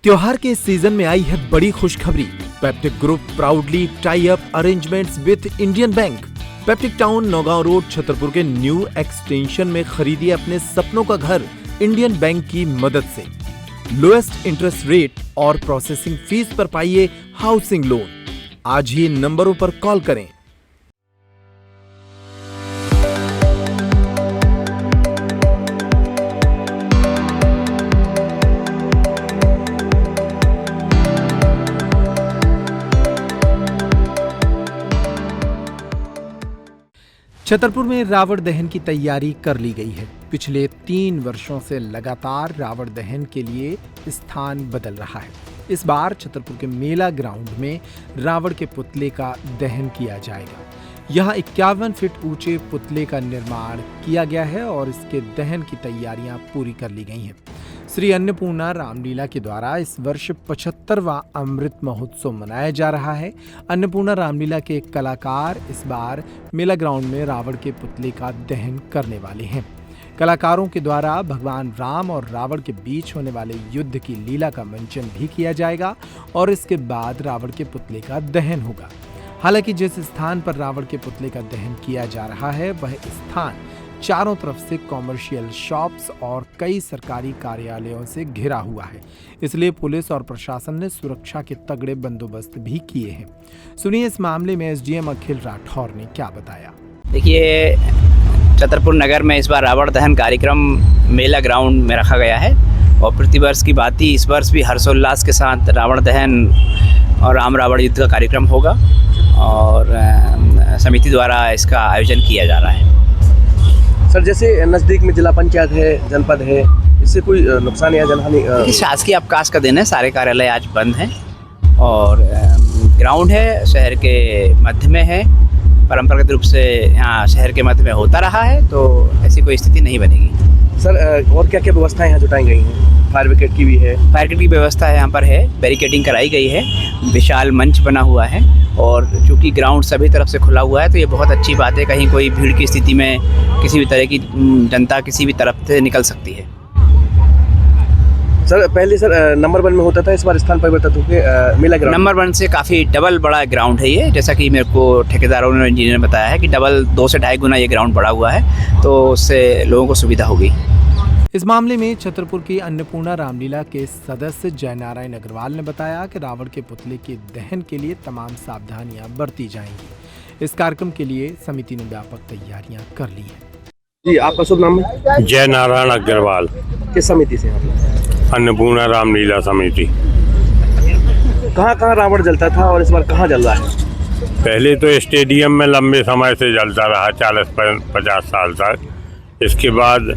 त्योहार के इस सीजन में आई है बड़ी खुशखबरी। Peptic group proudly tie up arrangements with Indian bank. Peptic town Naugaon road Chhatarpur के न्यू एक्सटेंशन में खरीदिए अपने सपनों का घर इंडियन बैंक की मदद से। लोएस्ट इंटरेस्ट रेट और प्रोसेसिंग फीस पर पाइए हाउसिंग लोन। आज ही नंबरों पर कॉल करें। छतरपुर में रावण दहन की तैयारी कर ली गई है। पिछले 3 वर्षों से लगातार रावण दहन के लिए स्थान बदल रहा है। इस बार छतरपुर के मेला ग्राउंड में रावण के पुतले का दहन किया जाएगा। यहाँ 51 फीट ऊंचे पुतले का निर्माण किया गया है और इसके दहन की तैयारियां पूरी कर ली गई हैं। श्री अन्नपूर्णा रामलीला के द्वारा इस वर्ष 75वां अमृत महोत्सव मनाया जा रहा है। अन्नपूर्णा रामलीला के कलाकार इस बार मेला ग्राउंड में रावण के पुतले का दहन करने वाले हैं। कलाकारों के द्वारा भगवान राम और रावण के बीच होने वाले युद्ध की लीला का मंचन भी किया जाएगा और इसके बाद रावण के पुतले का दहन होगा। हालांकि जिस स्थान पर रावण के पुतले का दहन किया जा रहा है वह स्थान चारों तरफ से कॉमर्शियल शॉप्स और कई सरकारी कार्यालयों से घिरा हुआ है, इसलिए पुलिस और प्रशासन ने सुरक्षा के तगड़े बंदोबस्त भी किए हैं। सुनिए इस मामले में एसडीएम अखिल राठौर ने क्या बताया। देखिए, छतरपुर नगर में इस बार रावण दहन कार्यक्रम मेला ग्राउंड में रखा गया है और प्रतिवर्ष की बात ही इस वर्ष भी हर्षोल्लास के साथ रावण दहन और राम रावण युद्ध का कार्यक्रम होगा और समिति द्वारा इसका आयोजन किया जा रहा है। सर, जैसे नज़दीक में जिला पंचायत है, जनपद है, इससे कोई नुकसान या जनहानि? शासकीय अवकाश का दिन है, सारे कार्यालय आज बंद हैं और ग्राउंड है, शहर के मध्य में है। परंपरागत रूप से यहाँ शहर के मध्य में होता रहा है, तो ऐसी कोई स्थिति नहीं बनेगी। सर, और क्या क्या व्यवस्थाएं यहाँ जुटाई गई हैं? फायर ब्रिगेड की भी है? फायर ब्रिगेड की व्यवस्था यहाँ पर है, बैरिकेडिंग कराई गई है, विशाल मंच बना हुआ है और चूँकि ग्राउंड सभी तरफ से खुला हुआ है तो ये बहुत अच्छी बात है। कहीं कोई भीड़ की स्थिति में किसी भी तरह की जनता किसी भी तरफ से निकल सकती है। सर, पहले नंबर 1 में होता था, इस बार स्थान परिवर्तित होकर मेला ग्राउंड नंबर 1 से काफ़ी डबल बड़ा ग्राउंड है ये। जैसा कि मेरे को ठेकेदारों ने, इंजीनियर ने बताया है कि डबल 2 से 2.5 गुना ये ग्राउंड बड़ा हुआ है, तो उससे लोगों को सुविधा होगी। इस मामले में छतरपुर की अन्नपूर्णा रामलीला के सदस्य जयनारायण अग्रवाल ने बताया कि रावण के पुतले के दहन के लिए तमाम सावधानियां बरती जाएंगी। इस कार्यक्रम के लिए समिति ने व्यापक तैयारियां कर ली है। जी, आपका शुभ नाम है? जयनारायण अग्रवाल। किस समिति से आप? अन्नपूर्णा रामलीला समिति। कहाँ कहाँ रावण जलता था और इस बार कहाँ जल रहा है? पहले तो स्टेडियम में लंबे समय से जलता रहा, 40-50 साल तक। इसके बाद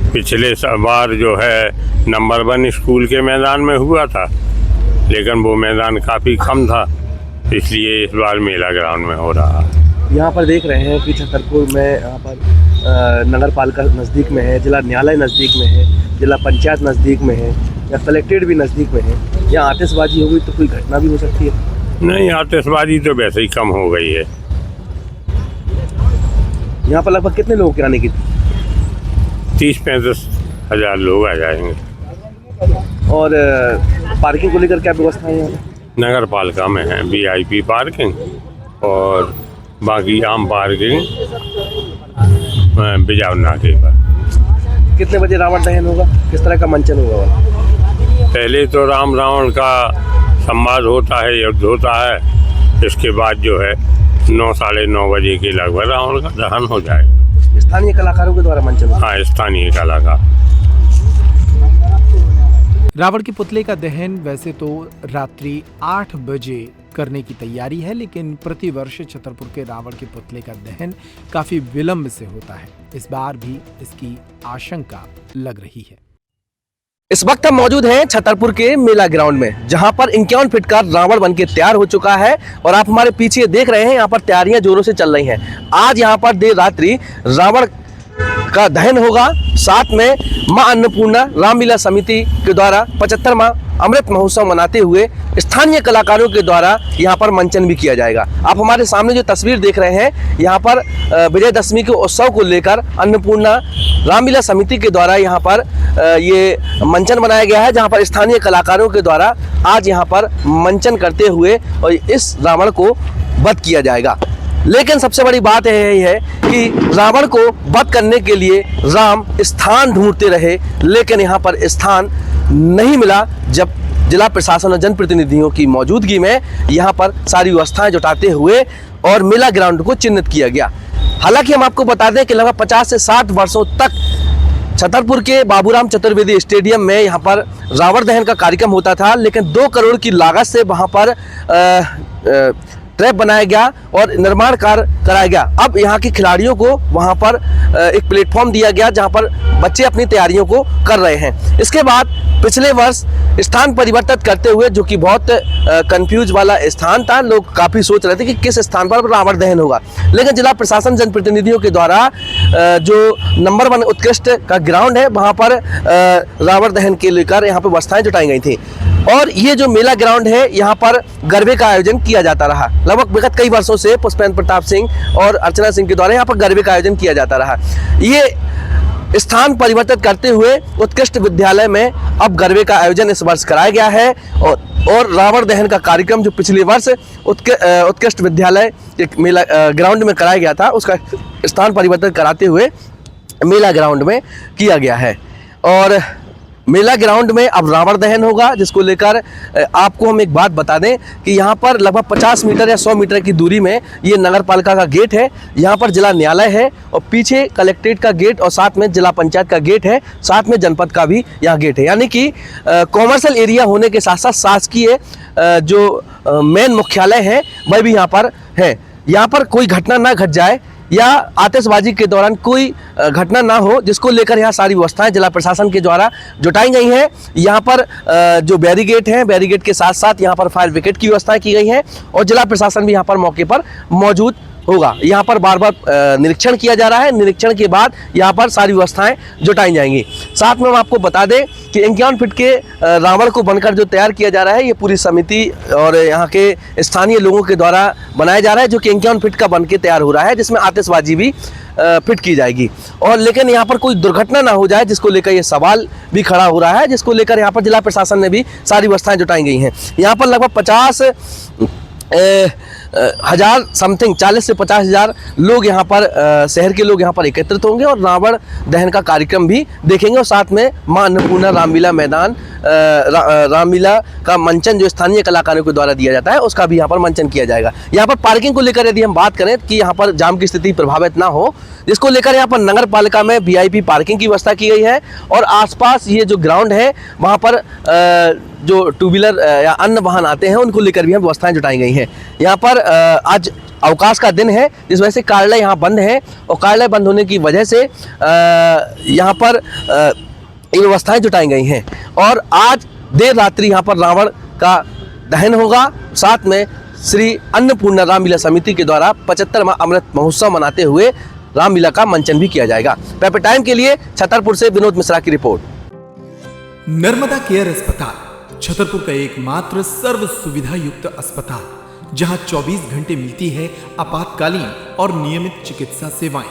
पिछले बार जो है नंबर 1 स्कूल के मैदान में हुआ था, लेकिन वो मैदान काफ़ी कम था, इसलिए इस बार मेला ग्राउंड में हो रहा है। यहाँ पर देख रहे हैं कि छतरपुर में यहाँ पर नगर पालिका नज़दीक में है, जिला न्यायालय नज़दीक में है, जिला पंचायत नज़दीक में है, या कलेक्ट्रेट भी नज़दीक में है। यहाँ आतिशबाजी हो गई तो कोई घटना भी हो सकती है? नहीं, आतिशबाजी तो वैसे ही कम हो गई है। यहाँ पर लगभग कितने लोगों की आने की? 30-35 हज़ार लोग आ जाएंगे। और पार्किंग को लेकर क्या व्यवस्था है यहाँ? नगर पालिका में है VIP पार्किंग और बाकी आम पार्किंग बिजाव नाके पर। कितने बजे रावण दहन होगा? किस तरह का मंचन होगा? पहले तो राम रावण का संवाद होता है, युद्ध होता है। इसके बाद जो है 9-9:30 बजे के लगभग रावण का दहन हो जाएगा। स्थानीय कलाकारों के द्वारा मंचन? हाँ, स्थानीय कलाकार। रावण के पुतले का दहन वैसे तो रात्रि 8 बजे करने की तैयारी है, लेकिन प्रतिवर्ष छतरपुर के रावण के पुतले का दहन काफी विलंब से होता है। इस बार भी इसकी आशंका लग रही है। इस वक्त हम मौजूद हैं छतरपुर के मेला ग्राउंड में, जहां पर 51 फीट का रावण बनके तैयार हो चुका है और आप हमारे पीछे देख रहे हैं यहाँ पर तैयारियां जोरों से चल रही हैं। आज यहाँ पर देर रात्रि रावण का दहन होगा, साथ में मां अन्नपूर्णा रामलीला समिति के द्वारा 75वां अमृत महोत्सव मनाते हुए स्थानीय कलाकारों के द्वारा यहाँ पर मंचन भी किया जाएगा। आप हमारे सामने जो तस्वीर देख रहे हैं, यहाँ पर विजयदशमी के उत्सव को लेकर अन्नपूर्णा रामलीला समिति के द्वारा यहाँ पर ये मंचन बनाया गया है, जहाँ पर स्थानीय कलाकारों के द्वारा आज यहाँ पर मंचन करते हुए और इस रावण को वध किया जाएगा। लेकिन सबसे बड़ी बात यह है कि रावण को वध करने के लिए राम स्थान ढूंढते रहे, लेकिन यहाँ पर स्थान नहीं मिला। जब जिला प्रशासन और जनप्रतिनिधियों की मौजूदगी में यहाँ पर सारी व्यवस्थाएं जुटाते हुए और मेला ग्राउंड को चिन्हित किया गया। हालांकि हम आपको बता दें कि लगभग 50 से 60 वर्षों तक छतरपुर के बाबूराम चतुर्वेदी स्टेडियम में यहाँ पर रावण दहन का कार्यक्रम होता था, लेकिन 2 करोड़ की लागत से वहाँ पर ट्रैप बनाया गया और निर्माण कार्य कराया गया। अब यहाँ के खिलाड़ियों को वहाँ पर एक प्लेटफॉर्म दिया गया, जहाँ पर बच्चे अपनी तैयारियों को कर रहे हैं। इसके बाद पिछले वर्ष स्थान परिवर्तित करते हुए, जो कि बहुत कंफ्यूज वाला स्थान था, लोग काफ़ी सोच रहे थे कि किस स्थान पर रावण दहन होगा, लेकिन जिला प्रशासन जनप्रतिनिधियों के द्वारा जो नंबर 1 उत्कृष्ट का ग्राउंड है, वहाँ पर रावण दहन के लेकर यहाँ पर व्यवस्थाएं जुटाई गई थी। और ये जो मेला ग्राउंड है, यहाँ पर गरबे का आयोजन किया जाता रहा। लगभग विगत कई वर्षों से पुष्पेंद्र प्रताप सिंह और अर्चना सिंह के द्वारा यहाँ पर गरबे का आयोजन किया जाता रहा। ये स्थान परिवर्तित करते हुए उत्कृष्ट विद्यालय में अब गरबे का आयोजन इस वर्ष कराया गया है और रावण दहन का कार्यक्रम जो पिछले वर्ष उत्कृष्ट विद्यालय एक मेला ग्राउंड में कराया गया था, उसका स्थान परिवर्तित कराते हुए मेला ग्राउंड में किया गया है। और मेला ग्राउंड में अब रावण दहन होगा, जिसको लेकर आपको हम एक बात बता दें कि यहाँ पर लगभग 50 मीटर या 100 मीटर की दूरी में ये नगर पालिका का गेट है, यहाँ पर जिला न्यायालय है और पीछे कलेक्ट्रेट का गेट और साथ में जिला पंचायत का गेट है, साथ में जनपद का भी यहाँ गेट है। यानी कि कॉमर्शियल एरिया होने के साथ साथ शासकीय जो मेन मुख्यालय है वह भी यहाँ पर है। यहाँ पर कोई घटना ना घट जाए या आतिशबाजी के दौरान कोई घटना ना हो, जिसको लेकर यहाँ सारी व्यवस्थाएं जिला प्रशासन के द्वारा जुटाई गई हैं। यहाँ पर जो बैरिकेड हैं, बैरिकेड के साथ साथ यहाँ पर फायर ब्रिगेड की व्यवस्थाएं की गई हैं और जिला प्रशासन भी यहाँ पर मौके पर मौजूद होगा। यहाँ पर बार बार निरीक्षण किया जा रहा है, निरीक्षण के बाद यहाँ पर सारी व्यवस्थाएं जुटाई जाएंगी। साथ में हम आपको बता दें कि 51 फीट के रावण को बनकर जो तैयार किया जा रहा है, ये पूरी समिति और यहाँ के स्थानीय लोगों के द्वारा बनाया जा रहा है, जो कि 51 फीट का बन के तैयार हो रहा है, जिसमें आतिशबाजी भी फिट की जाएगी। और लेकिन यहाँ पर कोई दुर्घटना ना हो जाए, जिसको लेकर ये सवाल भी खड़ा हो रहा है, जिसको लेकर यहाँ पर जिला प्रशासन ने भी सारी व्यवस्थाएं जुटाई गई हैं। यहाँ पर लगभग 50,000 समथिंग 40 से 50,000 लोग यहाँ पर शहर के लोग यहाँ पर एकत्रित होंगे और रावण दहन का कार्यक्रम भी देखेंगे और साथ में मां अन्नपूर्णा रामलीला मैदान रामलीला का मंचन जो स्थानीय कलाकारों के द्वारा दिया जाता है, उसका भी यहाँ पर मंचन किया जाएगा। यहाँ पर पार्किंग को लेकर यदि हम बात करें कि यहाँ पर जाम की स्थिति प्रभावित ना हो, जिसको लेकर यहाँ पर नगर पालिका में VIP पार्किंग की व्यवस्था की गई है और आसपास ये जो ग्राउंड है वहाँ पर जो 2 व्हीलर या अन्य वाहन आते हैं उनको लेकर भी हम व्यवस्थाएं जुटाई गई हैं। यहाँ पर आज अवकाश का दिन है, जिस वजह से कार्यालय यहाँ बंद है और कार्यालय बंद होने की वजह से यहाँ पर ये व्यवस्थाएं जुटाई गई हैं और आज देर रात्रि यहाँ पर रावण का दहन होगा। साथ में श्री अन्नपूर्णा रामलीला समिति के द्वारा 75वां अमृत महोत्सव मनाते हुए रामलीला का मंचन भी किया जाएगा। पेपर टाइम के लिए छतरपुर से विनोद मिश्रा की रिपोर्ट। नर्मदा केयर अस्पताल छतरपुर का एकमात्र सर्व सुविधा युक्त अस्पताल, जहां 24 घंटे मिलती है आपातकालीन और नियमित चिकित्सा सेवाएं।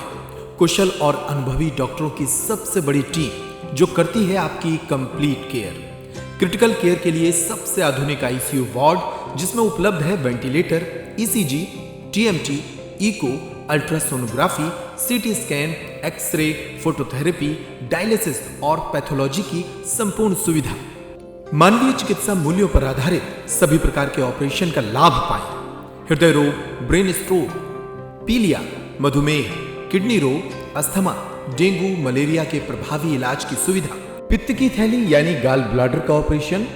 कुशल और अनुभवी डॉक्टरों की सबसे बड़ी टीम जो करती है आपकी कंप्लीट केयर। क्रिटिकल केयर के लिए सबसे आधुनिक ICU वार्ड, जिसमें उपलब्ध है ventilator, ECG, TMT, echo, ultrasonography, CT scan, x ray, phototherapy, dialysis और पैथोलॉजी की संपूर्ण सुविधा। मानवीय चिकित्सा मूल्यों पर आधारित सभी प्रकार के ऑपरेशन का लाभ पाएं। हृदय रोग, ब्रेन स्ट्रोक, पीलिया, मधुमेह, किडनी रोग, अस्थमा, डेंगू, मलेरिया के प्रभावी इलाज की सुविधा, पित्त की थैली यानी गाल ब्लैडर का ऑपरेशन,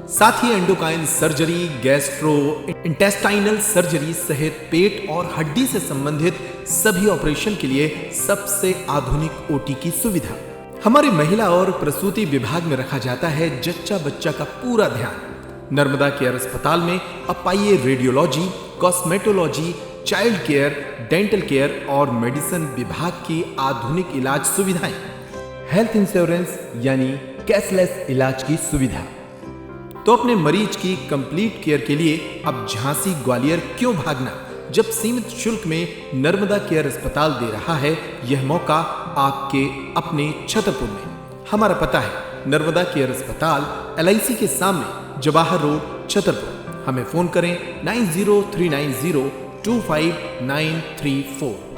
साथ ही endocrine surgery, gastrointestinal surgery सहित पेट और हड्डी से संबंधित सभी ऑपरेशन के लिए सबसे आधुनिक OT की सुविधा। हमारे महिला और प्रसूति विभाग में रखा जाता है जच्चा बच्चा का पूरा ध्यान। नर्मदा केयर अस्पताल में अब पाइए radiology, cosmetology, child care, dental care और मेडिसिन विभाग की आधुनिक इलाज सुविधाएं। हेल्थ इंश्योरेंस यानी कैशलेस इलाज की सुविधा। तो अपने मरीज की कंप्लीट केयर के लिए अब झांसी ग्वालियर क्यों भागना, जब सीमित शुल्क में नर्मदा केयर अस्पताल दे रहा है यह मौका आपके अपने छतरपुर में। हमारा पता है नर्मदा केयर अस्पताल LIC के सामने, जवाहर रोड, छतरपुर। हमें फोन करें 9039025934।